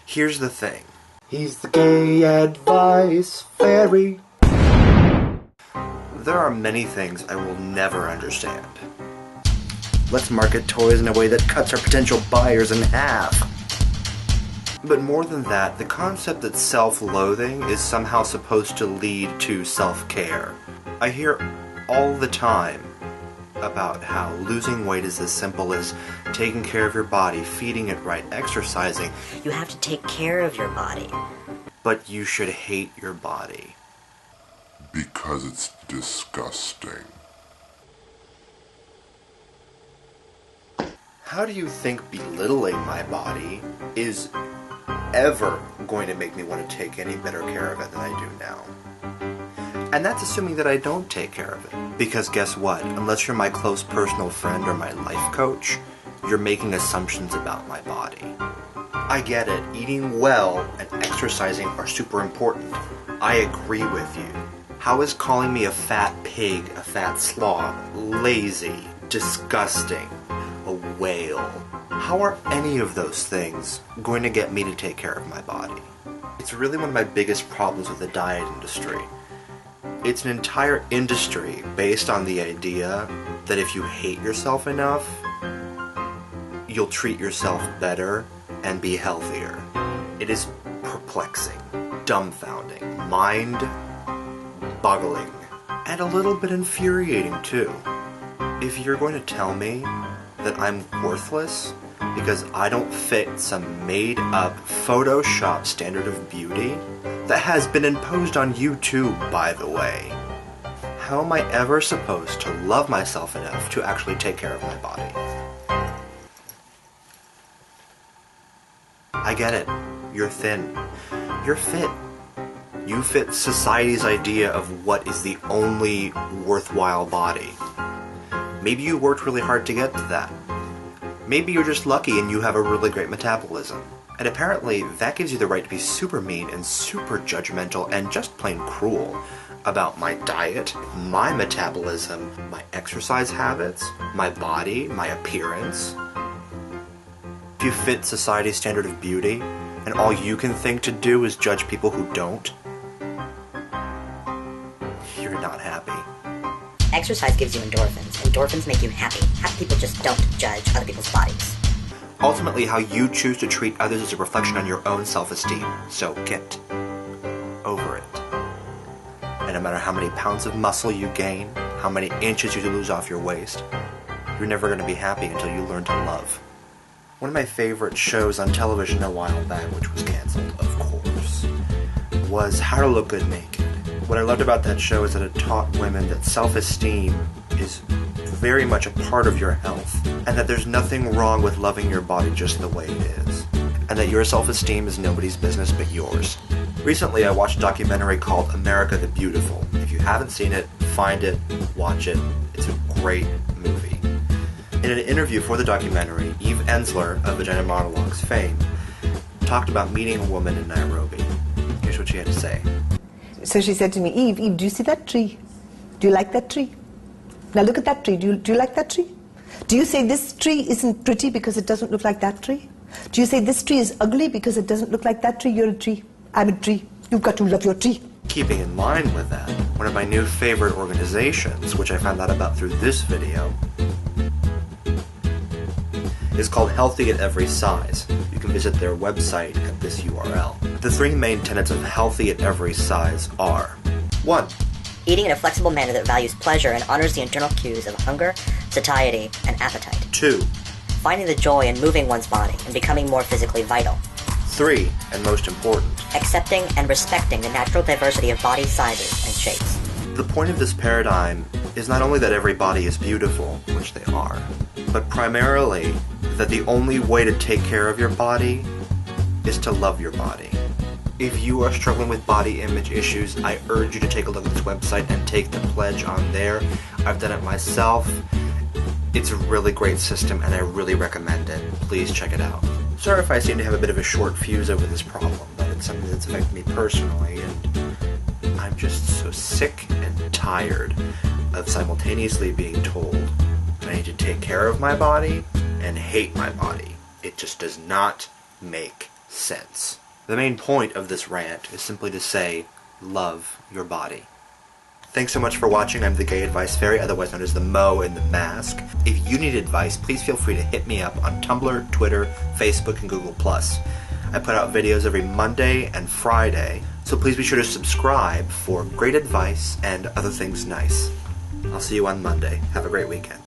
Here's the thing. He's the gay advice fairy. There are many things I will never understand. Let's market toys in a way that cuts our potential buyers in half. But more than that, the concept that self-loathing is somehow supposed to lead to self-care. I hear all the time about how losing weight is as simple as taking care of your body, feeding it right, exercising. You have to take care of your body. But you should hate your body. Because it's disgusting. How do you think belittling my body is ever going to make me want to take any better care of it than I do now? And that's assuming that I don't take care of it. Because guess what? Unless you're my close personal friend or my life coach, you're making assumptions about my body. I get it. Eating well and exercising are super important. I agree with you. How is calling me a fat pig, a fat sloth, lazy, disgusting, a whale? How are any of those things going to get me to take care of my body? It's really one of my biggest problems with the diet industry. It's an entire industry based on the idea that if you hate yourself enough, you'll treat yourself better and be healthier. It is perplexing, dumbfounding, mind-boggling, and a little bit infuriating too. If you're going to tell me that I'm worthless because I don't fit some made-up Photoshop standard of beauty that has been imposed on YouTube, by the way, how am I ever supposed to love myself enough to actually take care of my body? I get it. You're thin. You're fit. You fit society's idea of what is the only worthwhile body. Maybe you worked really hard to get to that. Maybe you're just lucky and you have a really great metabolism. And apparently that gives you the right to be super mean and super judgmental and just plain cruel about my diet, my metabolism, my exercise habits, my body, my appearance. If you fit society's standard of beauty, and all you can think to do is judge people who don't, you're not happy. Exercise gives you endorphins. Endorphins make you happy. Happy people just don't judge other people's bodies. Ultimately, how you choose to treat others is a reflection on your own self-esteem. So get over it. And no matter how many pounds of muscle you gain, how many inches you lose off your waist, you're never going to be happy until you learn to love. One of my favorite shows on television a while back, which was canceled, of course, was How to Look Good Naked. What I loved about that show is that it taught women that self-esteem is very much a part of your health, and that there's nothing wrong with loving your body just the way it is, and that your self-esteem is nobody's business but yours. Recently I watched a documentary called America the Beautiful. If you haven't seen it, find it, watch it. It's a great movie. In an interview for the documentary, Eve Ensler of Vagina Monologues fame talked about meeting a woman in Nairobi. Here's what she had to say. So she said to me, Eve, do you see that tree? Do you like that tree? Now look at that tree. Do you like that tree? Do you say this tree isn't pretty because it doesn't look like that tree? Do you say this tree is ugly because it doesn't look like that tree? You're a tree. I'm a tree. You've got to love your tree. Keeping in mind with that, one of my new favorite organizations, which I found out about through this video, is called Healthy at Every Size. You can visit their website at this URL. The three main tenets of Healthy at Every Size are: 1. Eating in a flexible manner that values pleasure and honors the internal cues of hunger, satiety, and appetite. 2. Finding the joy in moving one's body and becoming more physically vital. 3, and most important, Accepting and respecting the natural diversity of body sizes and shapes. the point of this paradigm is not only that every body is beautiful, which they are, but primarily that the only way to take care of your body is to love your body. If you are struggling with body image issues, I urge you to take a look at this website and take the pledge on there. I've done it myself. It's a really great system and I really recommend it. Please check it out. Sorry if I seem to have a bit of a short fuse over this problem, but it's something that's affected me personally, and I'm just so sick and tired of simultaneously being told that I need to take care of my body and hate my body. It just does not make sense. The main point of this rant is simply to say, love your body. Thanks so much for watching. I'm the Gay Advice Fairy, otherwise known as the Mo in the Mask. If you need advice, please feel free to hit me up on Tumblr, Twitter, Facebook, and Google+. I put out videos every Monday and Friday, so please be sure to subscribe for great advice and other things nice. I'll see you on Monday. Have a great weekend.